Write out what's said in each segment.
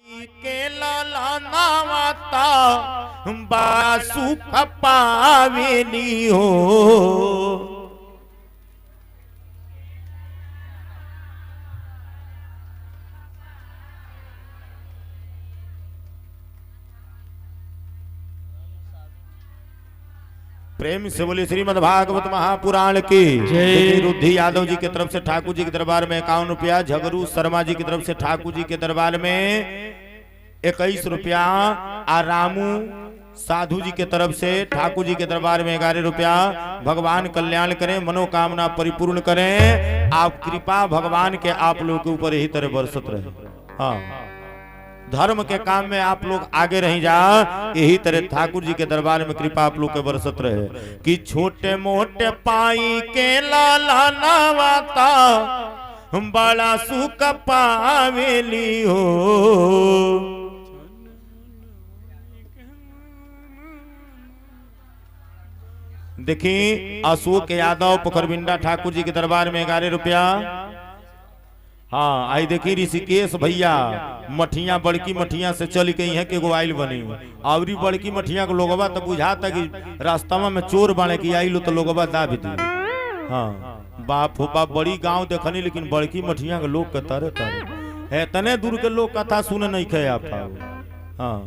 के लाला माता बड़ा सुख पावेली हो। प्रेम से बोले श्रीमद् भागवत महापुराण की जय। रुद्धि यादव जी की तरफ से ठाकुर जी के दरबार में 51 रुपया, झगरू शर्मा जी की तरफ से ठाकुर जी के दरबार में 21 रुपया, और रामू साधु जी के तरफ से ठाकुर जी के दरबार में 11 रुपया। भगवान कल्याण करें, मनोकामना परिपूर्ण करें। आप कृपा भगवान के आप लोग के ऊपर यही तरह बरसत रहे। हाँ, धर्म के काम में आप लोग आगे रह जा, यही तरह ठाकुर जी के दरबार में कृपा आप लोग के बरसत रहे। कि छोटे मोटे पाई के लाला नवाता बड़ा सुख पावेली हो। देखी अशोक यादव पोखरबिंडा ठाकुर जी के दरबार में 11 रुपया। हाँ, आई देखी ऋषिकेश भैया मठिया बड़की मठिया से चल गई है के गोवाइल बनी। आवरी बड़की मठिया को लोगवा तो बुझाता कि रास्ता में चोर बने की आई लो तो लोगवा दाब दी। हाँ, बाप हो बाप बड़ी गांव देखनी, लेकिन बड़की मठिया के लोग के तारे तारे है तने दूर के लोग कथा सुने नहीं खे आप। हाँ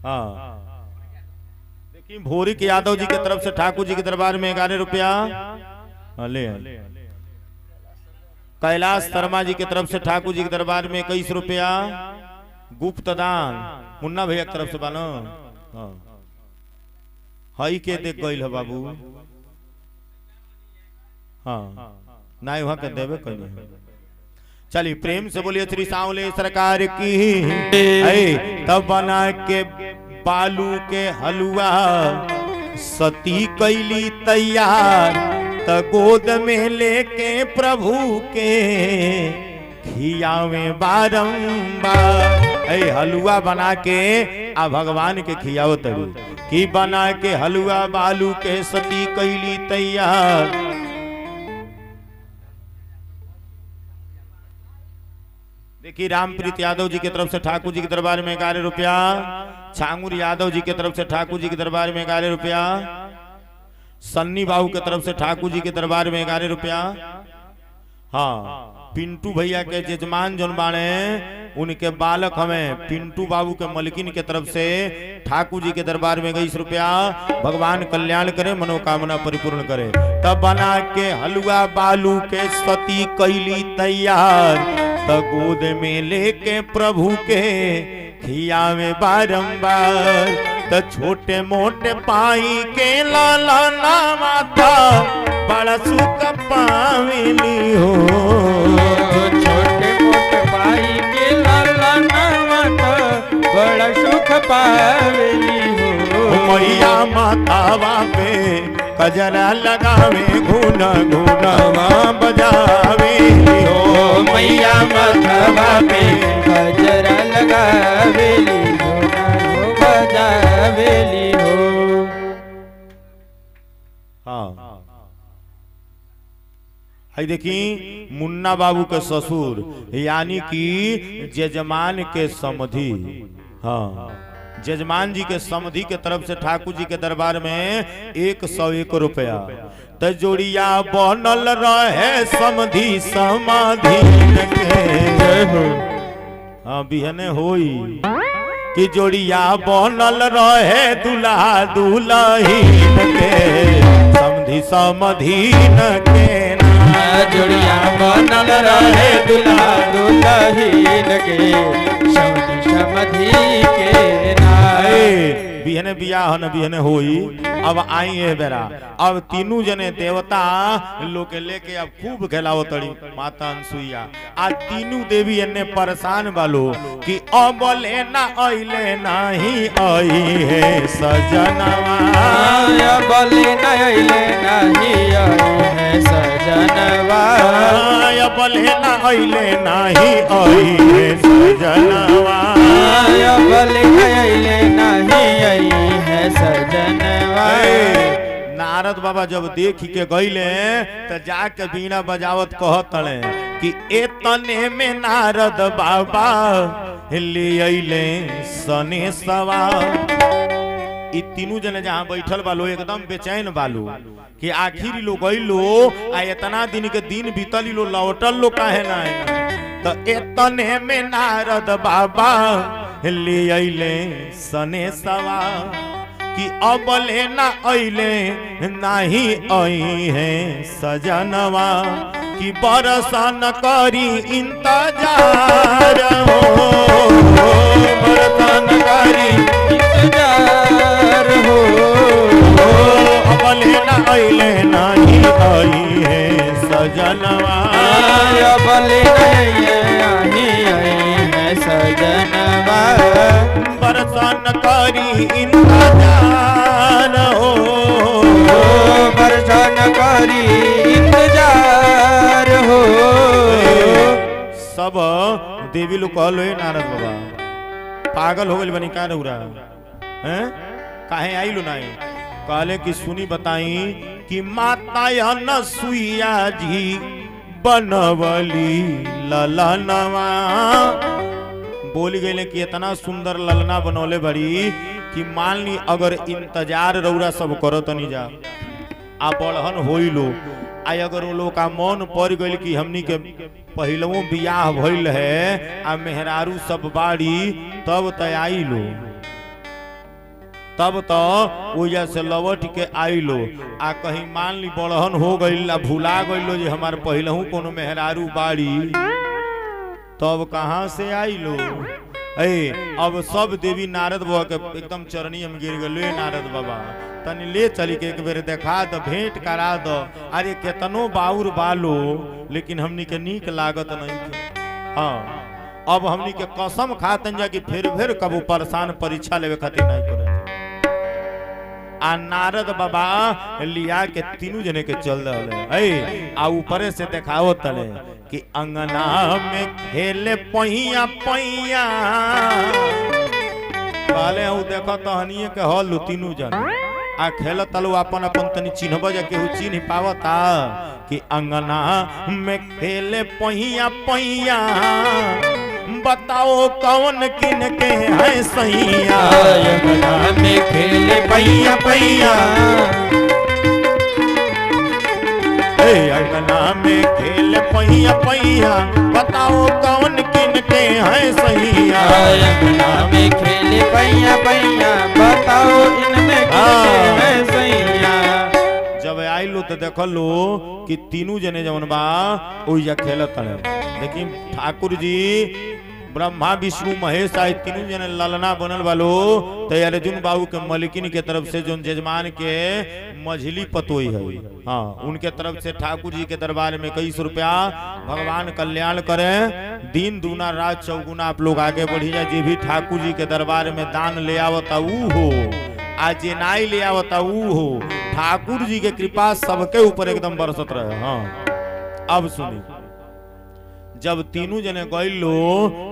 हाँ, देखिए भोरी के यादव जी के तरफ से ठाकुर जी के दरबार में 11 रुपया। ले कैलाश शर्मा जी की तरफ से ठाकुर जी के दरबार में 21 रुपया। गुप्त दान मुन्ना भैया की तरफ से बानो। हाँ, हई के देख गई है बाबू। हाँ, ना वहां के देवे कहीं। चलिए प्रेम से बोलिए श्री सांवले सरकार की। तब बना के बालू के हलवा सती कैली तैयार, गोद में लेके प्रभु के खियावे बारंबार। हलवा बना के आ भगवान के खियाओ तभी कि बना के हलवा बालू के सती कैली तैयार। देखिए रामप्रीत यादव जी की तरफ से ठाकुर जी के दरबार में 11 रुपया। छांगुर यादव जी की तरफ से ठाकुर जी के दरबार में 11 रुपया। सन्नी बाबू की तरफ से ठाकुर जी के दरबार में 11 रुपया। हाँ, पिंटू भैया के जजमान जौन बाणे उनके बालक हमें पिंटू बाबू के मलकिन के तरफ से ठाकुर जी के दरबार में 21 रुपया। भगवान कल्याण करे, मनोकामना परिपूर्ण करे। तब बना के हलवा बालू के सती कैली तैयार, तब गोद में लेके प्रभु के खियावे बारंबार। तो छोटे मोटे पाई के लाला ना माता बड़ा सुख पावेली हो। छोटे मोटे पाई के लाला ना माता बड़ा सुख पावेली हो। मैया मातावा पे कजरा लगावे, घूना घूनावा बजावे हो। मैया मातावा पे कजरा लगावेली बजावेली हो। हाँ, देखी मुन्ना बाबू के ससुर यानी कि जजमान के समधि। हाँ, जजमान जी के समधि के तरफ से ठाकुर जी के दरबार में 101 रुपया। तो जोड़िया बनल रहे समधि समाधि के। हाँ, बिहने होई कि जोड़िया बनल रहे दुल्हा दुल्हीन के समधि समाधीन के। जोड़िया बनल रहे दुल्हा दुल्हीन के समधि समाधि के नाय। बिहने बियाह न बिहने होई। अब आई है बेरा, अब तीनों जने देवता लोग लेके अब खूब खेलाओ तड़ी माता अनसुईया। आज तीनों देवी एने परेशान बालो कि अब लेना अइले नहीं आई है सजनवा। अब लेना अइले नहीं आई है सजनवा। अब लेना अइले नहीं आई है सजनवा। अब लेना अइले नहीं आई है सजनवा। नारद बाबा जब देख के गईले तो जाके बीना बजावत कहत तड़े कि एतने में नारद बाबा ले अइले सने सवा। ई तीनों जने जहां बैठल बालो एकदम बेचैन बालो कि आखिर लो गइलो आ इतना दिन के दिन बीतल लो लौटल लो काहे ना तो एतने में नारद बाबा ले अइले सने सवा कि अब लेना अइले नहीं आई है सजनवा कि बरसन करी इंतजार हो बरसन करी इंतजार हो अब लेना अइले नहीं आई है सजनवा अब नहीं है सजनवा बरसन करी इंतजार हो बरसन करी इंतजार हो। सब देवी लोग कहलो है नारद बाबा पागल हो गए बनी का रहुरा हैं काहे आई लो नहीं कहले कि सुनी बताई कि माता अनसुईया जी बनवली ललनवा बोल गए कि इतना सुंदर ललना बनौले बड़ी कि मान ली अगर इंतजार रौरा सब करो तो नहीं जा आ बढ़न होई लो आ अगर वो लोग का मन पड़ गई कि हमनी के पहलवों बियाह भइल है आ मेहरारू सब बाड़ी तब तो आई लो तब तो ओजा से लवट के आई लो आ कहीं मान ली बढ़न हो गई भुला गई लो जे हमार पहलहू कोनो मेहरारू बाड़ी तब कहाँ से आई लो अब सब देवी नारद बाबा के एकदम चरनी हम गिर गए नारद बाबा तनी ले चली के एक बेर देखा दो भेंट करा दो अरे केतनो बाउर बालो लेकिन हमनी के नीक लागत नहीं हाँ अब हमनी के कसम खातन जा कि फिर कबू परेशान परीक्षा लेवे खातिर नहीं करे आ नारद बाबा लिया के तीनों जने के चल रहे आ ऊपरे से देखाओ तले कि अंगना में खेले पहिया पहिया कहले उ देखो तहनिए के हल तीनों जन आ खेल तलु अपन अपन तनी चिन्हब जा केहू चिन्ह पावता कि अंगना में खेले पहिया पहिया बताओ कौन किन के है सैया अंगना में खेले पहिया पहिया अंगना में खेले पहिया पहिया बताओ कौन किन के है सैया अंगना में खेले पहिया पहिया बताओ इनमें किसके है सैया। जब आई लो तो देख लो कि तीनों जने जवन बा ओइजा खेलत है देखिए ठाकुर जी ब्रह्मा विष्णु महेश आई तीनों जने ललना बनल वालो तो अर्जुन बाबू के मलिकिन के तरफ से जो जजमान के मझली पतोई है हाँ उनके तरफ से ठाकुर जी के दरबार में कई सौ रुपया भगवान कल्याण करे दिन दूना रात चौगुना आप लोग आगे बढ़ी जाए जे भी ठाकुर जी के दरबार में दान ले आवता ऊ हो आज जे नाई ले आवता ऊ हो ठाकुर जी के कृपा सबके ऊपर एकदम बरसत रहे हाँ। अब सुनी जब तीनों जने गइलो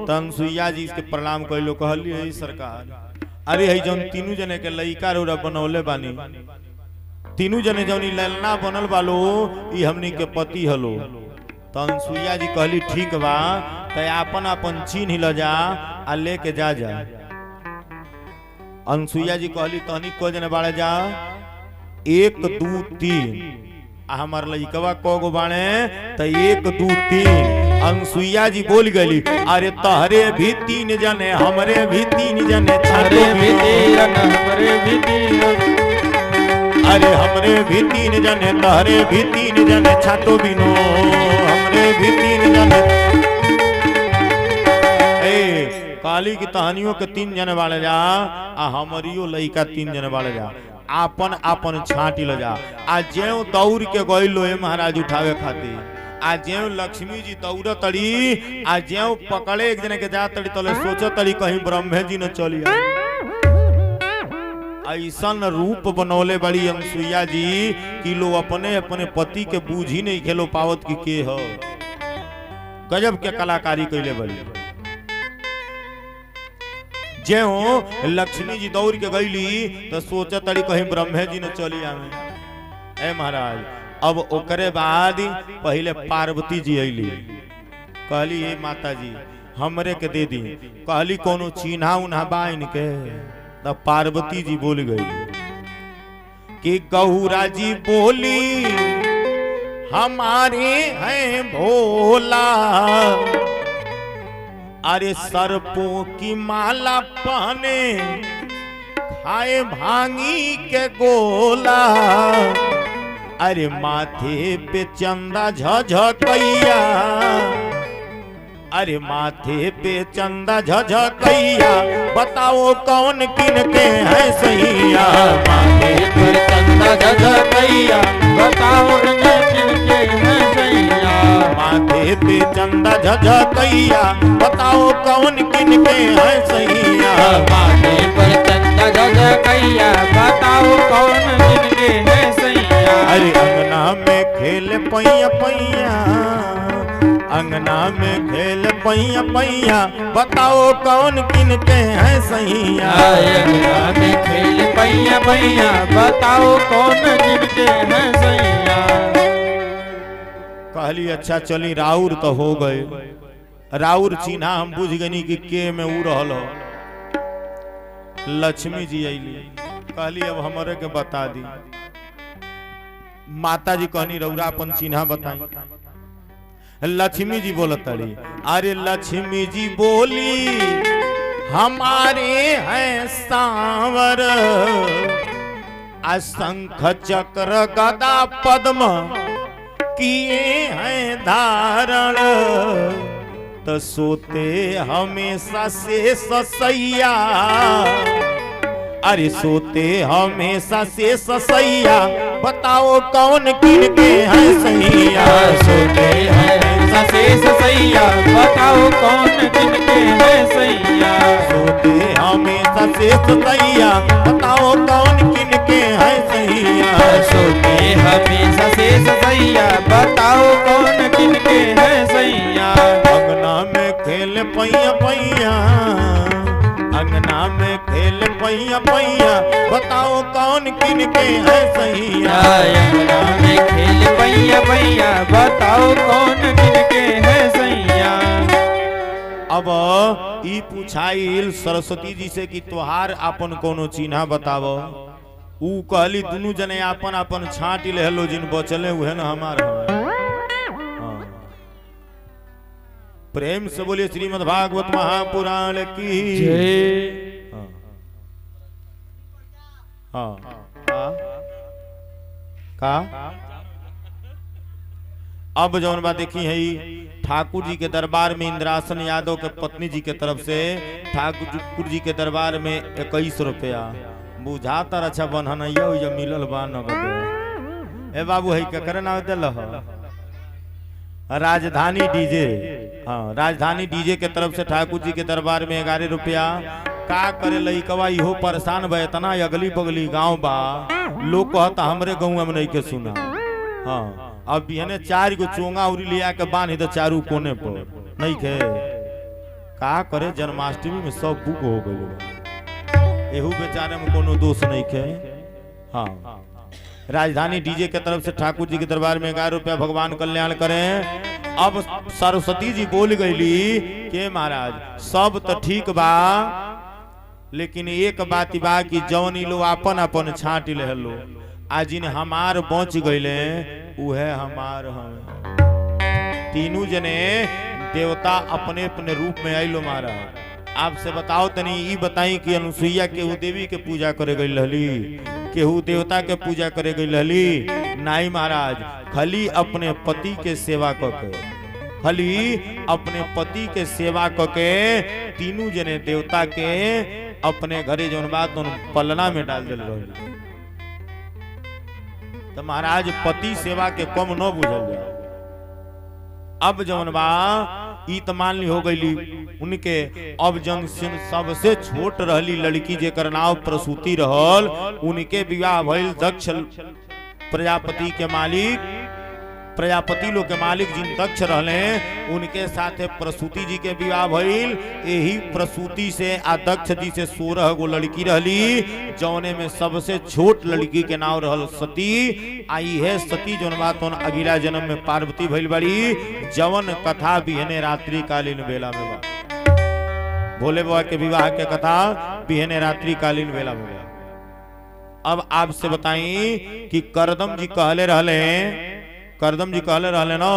तो अनसुईया जी के प्रणाम कइलो कहली सरकार अरे है जौन तीनों जने के लइका रोरा बनौले बानी तीनों जने जौनी ललना बनल बालो ई हमनी के पति हलो तो अनसुईया जी कहली ठीक बा तो अपन अपन चिन्ह ल जा आ लेके जा अनसुईया जी कहली तहनी को जने बाड़े जा 1 2 3 हमार लइकवा कगो बाणे तो 1 2 3 अनसुईया जी बोल गली अरे तहरे भी 3 जने हमरे भी 3 जने हरे भी तीन हमरे भी तीन अरे हमरे भी 3 जने तहरे भी 3 जने छातो बिनो हमरे भी 3 जने काली की कहानियों के 3 जने वाले जा आ हमरियो लइका 3 जने वाले जा आपन आपन छाटी ल जा आ जेऊ दौड़ के गइलो ए महाराज उठावे खातिर आ जेऊ लक्ष्मी जी दौड़ तड़ी आ जेऊ पकड़े एक जने के जा तड़ी तले सोचो तड़ी कहीं ब्रह्मे जी न चली ऐसन रूप बनौले बड़ी अनसुईया जी कि लोग अपने अपने पति के बूझ ही नहीं खेलो पावत की के हो गजब के कलाकारी कैले बड़ी जेऊ लक्ष्मी जी दौड़ के गईली तो सोचा तड़ी कहीं ब्रह्मे जी ने चली आवे ए महाराज अब ओकरे बाद पहले पार्वती जी अली कहली हे माता जी हमरे के दे दी। कहली कोनो चिन्हा उन्हा बाइन के। तब पार्वती जी बोल गई कि गौरा जी बोली हमारे हैं भोला, अरे सर्पों की माला पहने खाए भांगी के गोला, अरे माथे पे चंदा झझकैया, अरे माथे पे चंदा झझकैया, बताओ कौन किन के है सैया। माथे पे चंदा झझकैया, बताओ किन के है सैया। माथे पे चंदा झझकैया, बताओ कौन किन के है सैया। माथे पर चंदा झझकैया, बताओ कौन किन के है सैया। अरे अंगना में खेल पैया पैया, अंगना में खेल पैया पैया, बताओ कौन किन के है सैया। अंगना में खेल पैया पैया, बताओ कौन किन के है सैया। कहली अच्छा चली राउर तो हो गए, राउर चिन्हा हम बुझ गनी कि के में उ रहल। लक्ष्मी जी अली। कहली अब हमारे के बता दी। माता जी कहनी रौरा अपन चिन्हा बताई। लक्ष्मी जी बोलत तड़ी, अरे लक्ष्मी जी बोली हमारे हैं सांवर, शंख चक्र गदा पद्म किए हैं धारण, तो सोते हमेशा से ससैया, अरे सोते हमेशा से ससैया, बताओ कौन किन के है सैया। सोते हमेशा से ससैया, बताओ कौन किन के है सैया। सोते हमेशा से ससैया, बताओ कौन किन के है सैया। सोते हमेशा से ससैया, बताओ कौन किन के है सैया। अंगना में खेल पैया पैया, अंगना में खेल पैया पैया, बताओ कौन किन के है सैया। अंगना में खेल पैया पैया, बताओ कौन किन के है सैया। अब ई पूछाइल सरस्वती जी से कि तोहार अपन कोनो चिन्हा बतावो। ऊ कहली दुनू जने अपन अपन छाटी ले हेलो, जिन बचले हुए ना हमार। प्रेम से बोलिए श्रीमद् भागवत महापुराण की जय। का अब जौन बात देखी है ठाकुर जी के दरबार में इंद्रासन यादव के पत्नी जी के तरफ से ठाकुर जी के दरबार में 21 रुपया बुझाता अच्छा बनहनैया जब मिलल बा नगद। ए बाबू है केकर नाम दिल राजधानी डीजे। हाँ राजधानी डीजे के तरफ से ठाकुर जी के दरबार में 11 रुपया। का करे लइकवा इहो परेशान बा, इतना अगली बगली गांव बा, लोग कहता हमरे गाँव में नहीं के सुना। हाँ अब बिहने 4 गो चोंगा उरी लिया के बांध दे चारू कोने पर नहीं के। का करे जन्माष्टमी में सब बुक हो गई, एहू बेचारे में कोनो दोष नहीं के। हाँ राजधानी डीजे के तरफ से ठाकुर जी के दरबार में 11 रुपया। भगवान कल्याण करें। अब सरस्वती जी बोल गईली के महाराज सब तो ठीक बा, लेकिन एक बात बा कि जौन लोग अपन अपन छाट ले लो, आज जिन हमार बच गईले उहे हमार हमें। तीनों जने देवता अपने अपने रूप में आइलो महाराज। आपसे बताओ तनी ई बताई कि अनुसुईया केहू देवी के पूजा करे गई रहली, केहू देवता के पूजा करे गई रहली? नाई महाराज, खाली अपने पति के सेवा करके, खाली अपने पति के सेवा करके तीनों जने देवता के अपने घरे जौन बात पलना में डाल दिल रही। तो महाराज पति सेवा के कम न बुझल जाए। अब जौन बा ई त मान ली हो गई उनके। अब जन सबसे छोट रहली लड़की जेकर नाम प्रसूति रहल, उनके विवाह भइल दक्ष प्रजापति के मालिक प्रजापति लोग के मालिक जिन दक्ष रहले उनके साथे प्रसूति जी के विवाह भइल। यही प्रसूति से आ दक्ष जी से 16 गो लड़की रहली, जौने में सबसे छोट लड़की के नाम रहल सती। आई है सती जौन बात अगला जन्म में पार्वती भइल बड़ी, जवन कथा बिहने रात्रि कालीन बेला में बा। भोले बाबा के विवाह के कथा बिहने रात्रि कालीन बेला में बा। अब आपसे बताई कि करदम जी कहले रहले ना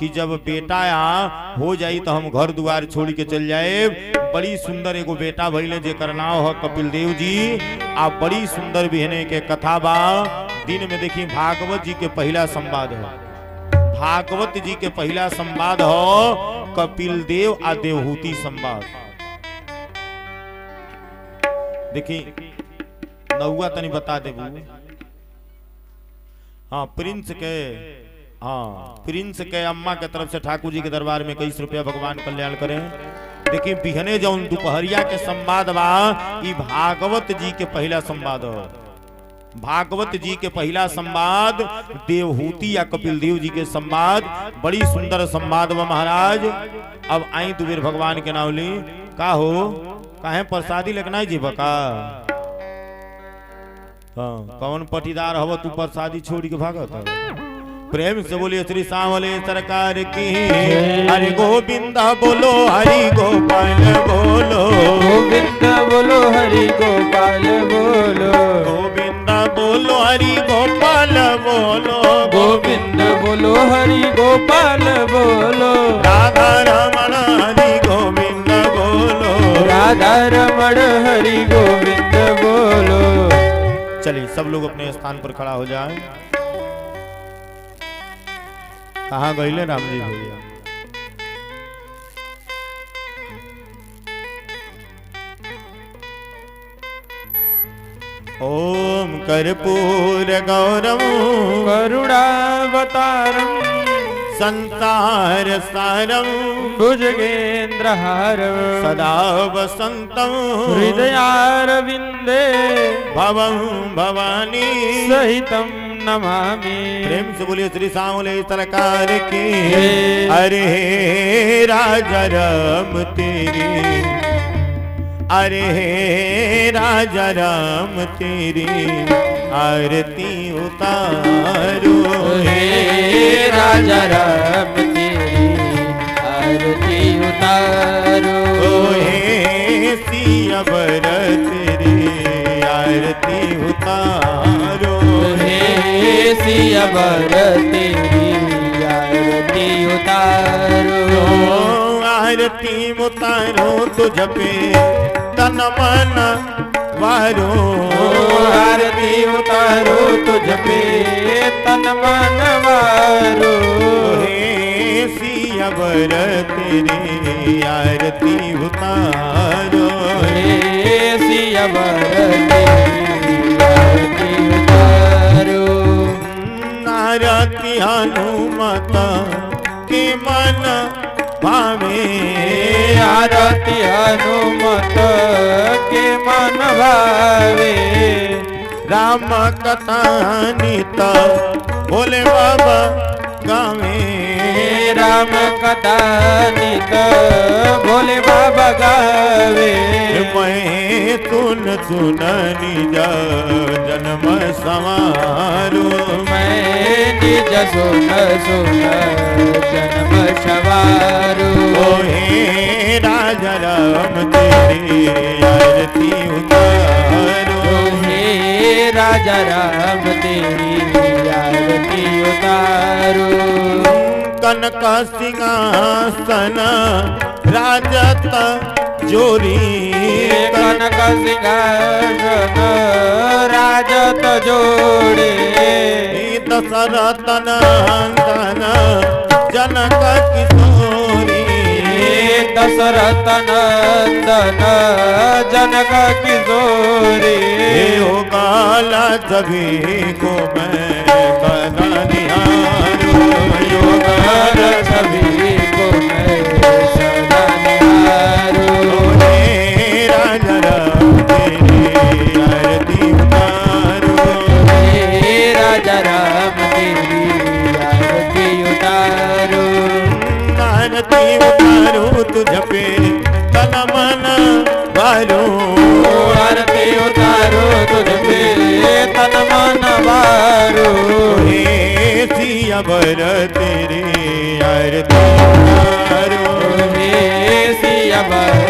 कि जब बेटा यहाँ हो जाई तो हम घर द्वार छोड़ के चल जाए। बड़ी सुंदर एगो बेटा भइले जेकर नाम है कपिल देव जी। आप बड़ी सुंदर बिहने के कथा बा। दिन में देखी भागवत जी के पहला संवाद है, भागवत जी के पहला संवाद हो कपिल देव आ देवहूति संवाद। देखी नौआ तनी बता देबू। हाँ प्रिंस के अम्मा के तरफ से ठाकुर जी के दरबार में 21 रुपया भगवान कल्याण करें। देखिए बिहने जौन दोपहरिया के संवाद बा ई भागवत जी के पहला संवाद हो। भागवत जी के पहला संवाद देवहूति या कपिल देव जी के संवाद, बड़ी सुंदर संवाद बा महाराज। अब आई तू भगवान के नाम ली का हो काहे प्रसादी लगना जी बका। हाँ कौन पटीदार हव तू प्रसादी छोड़ के भागत। प्रेम से बोलिए श्री सांवले सरकार की। हरि गोविंद बोलो हरि गोपाल बोलो, गोविंद बोलो हरि गोपाल बोलो, गोविंद बोलो हरि गोपाल बोलो, गोविंद बोलो हरि गोपाल बोलो, राधा रमण हरि गोविंद बोलो, राधा रमण हरि गोविंद बोलो। चलिए सब लोग अपने स्थान पर खड़ा हो जाए। कहाँ गईले राम जी भैया। ओम कर्पूर गौरम करुणावतारम संसार सारम भुजगेन्द्रहारम सदा वसंतम हृदयारविंदे भवं भवानी सहितम नमामि। प्रेम से बोलिए श्री सांवले सरकार की। अरे राजा राम तेरी, अरे राजा राम तेरी आरती उतारो, हे राजा राम तेरी आरती उतारो, हे सिया बर तेरी आरती उतारो, हे सिया बर तेरी आरती उतारो, आरती उतारो तुझ पे तन मन वारो, आरती उतारो तुझ पे तन मन वारो, हे सिया बर तेरी आरती उतारो, हे सिया बर तेरी आरती उतारो। आरती हनुमत के मन भावे, आरती हनुमत के मन भावे, राम कथा नित भोले बाबा गावे, राम कथा नित भोले बाबा गावे, मैं सुन निज जन्म समारो, मैं निज सुन जन्म सवारो, हे राजा राम तेरी आरती उतारो, हे राजा राम तेरी आरती उतारो, कनक सिंहासन राजत जोरी, कनक सिंहासन राजत जोड़े, दशरथ नंदन जनक किशोरी, दशरथ नंदन जनक किशोरी, हो काला सभी को मैं बना निहारो, योगार सभी को मैं सदा निहारो, हे राजा राम तेरी आरती उतारो, हे राजा राम तेरी आरती आरती उतारू तुझ पे तन मन वारू आरती उतारो तुझ पे तन मन वारू हे सिया बर तेरी आरती उतारू हे सिया बर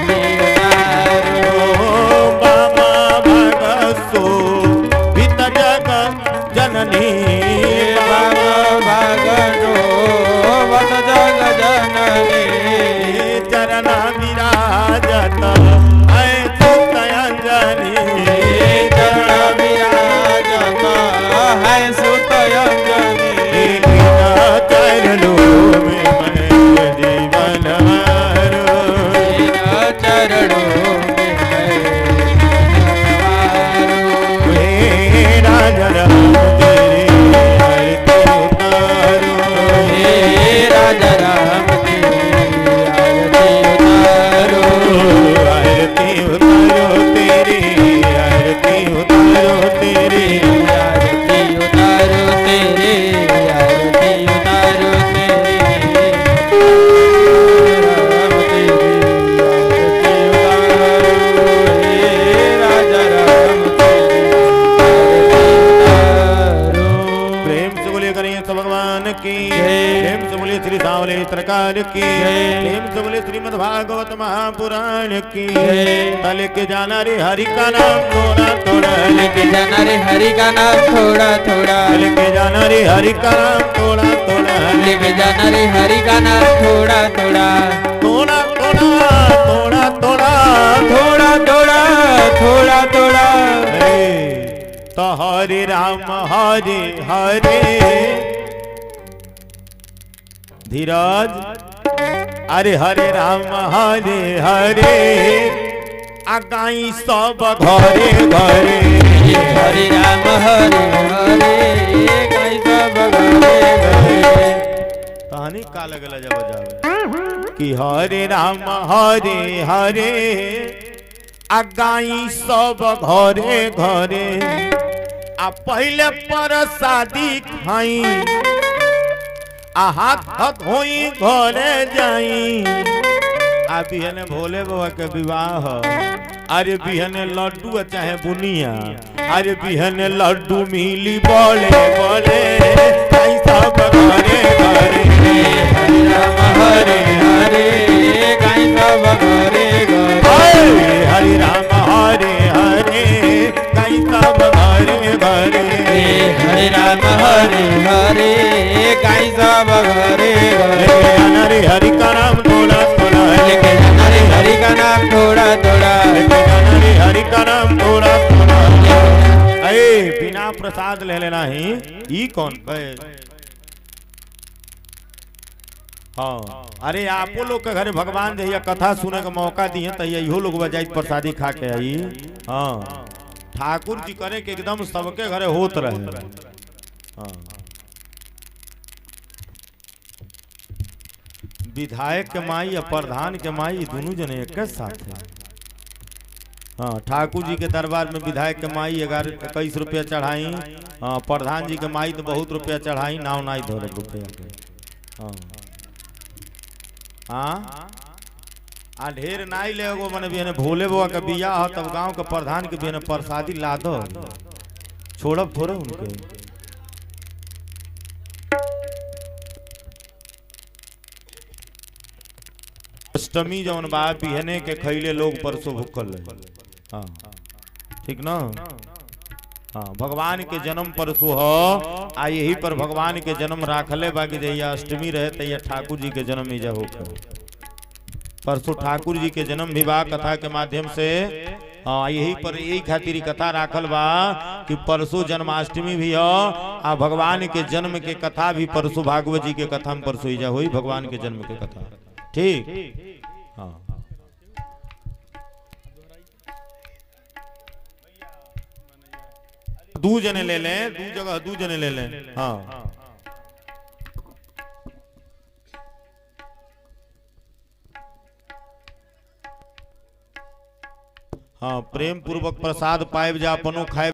तेरी आरती उतारो बाबा भगसो भित जग जननी बाबा भगनो वत जग जननी चरणा विराजत है सुत अंजनी चरण विराजत है सुत अंजनी चरणों में मैं जीवन हारो चरणों में हे राजा राम तेरी आरती उतारो हे राजा राम तेरी आरती उतारो आरती उतारो तेरी आरती उतारो तेरी आरती उतारो तेरी आरती उतारो तेरी राम तेरी आरती उतारो हे राजा राम तेरी आरती उतारो प्रेम से बोलिए करिए तो भगवान की जय। प्रेम से बोलिए श्री सावले सरकार की जय। प्रेम से बोलिए श्रीमद् भागवत महापुराण की जय। तले के जाना रे हरि का नाम थोड़ा थोड़ा लेके जाना रे हरि का नाम थोड़ा थोड़ा तले के जाना रे हरि का नाम थोड़ा थोड़ा लेके जाना रे हरि का नाम थोड़ा थोड़ा थोड़ा थोड़ा थोड़ा थोड़ा थोड़ा थोड़ा थोड़ा थोड़ा हे, तो हरे राम हरे हरे धीरज अरे हरे राम हरे हरे आगाई सब घरे घरे हरि राम हरे हरे कहीं सब घरे घरे कहानी का लगल जब जावे कि हरे राम हरे हरे आगाई सब घरे घरे आ पहले प्रसादी खाई आ हाथ हाथ होई घरे जाई आ बिहने भोले बाबा के विवाह अरे बिहने लड्डू चाहे बुनिया अरे बिहने लड्डू मिली बोले बोले कहीं सब घरे घरे हरि राम हरे हरे कहीं सब घरे घरे हरे राम हरे हरे कहीं सब घरे घरे हरे राम हरे हरे कहीं सब घरे घरे हरे हरि का नाम थोड़ा थोड़ा लेके जाना रे हरि का नाम थोड़ा थोड़ा हरे हरि का नाम थोड़ा थोड़ा अरे बिना प्रसाद ले लेना ही ई कौन कहे हाँ अरे आपो लोग के घरे भगवान जहिया कथा सुने का मौका दिए तो इहो लोग बजाई प्रसादी खा के आई हाँ ठाकुर जी करे के एकदम सबके घरे होत रहे हाँ विधायक के माई और प्रधान के माई दोनों जने एक साथ है हाँ ठाकुर जी के दरबार में विधायक के माई 21 रुपया चढ़ाई हाँ प्रधान जी के माई तो बहुत रुपया चढ़ाई नाव नाई धोरे रुपया के हाँ हाँ आ ढेर नाई ले एगो मने बिहने भोले बाबा के बियाह हो तब गांव के प्रधान के बिहने प्रसादी ला दो छोड़ब थोड़े उनके अष्टमी जौन बा बिहने के खैले लोग परसों भूखल रहे हाँ ठीक ना हाँ भगवान के जन्म परसों हो आ यही पर भगवान के जन्म राखले बाकी जहिया अष्टमी रहे तहिया ठाकुर जी के जन्म ही हो परसों ठाकुर जी के जन्म विवाह कथा के माध्यम से हाँ यही पर यही खातिर कथा राखल बा कि परसों जन्माष्टमी भी हो आ भगवान के जन्म के कथा भी परसों भागवत जी के कथा में परसों इजा हुई भगवान के जन्म के कथा ठीक हाँ दू जने ले लें दू जगह दू जने ले लें हाँ हाँ प्रेम पूर्वक प्रसाद पाइब जा अपनो खाए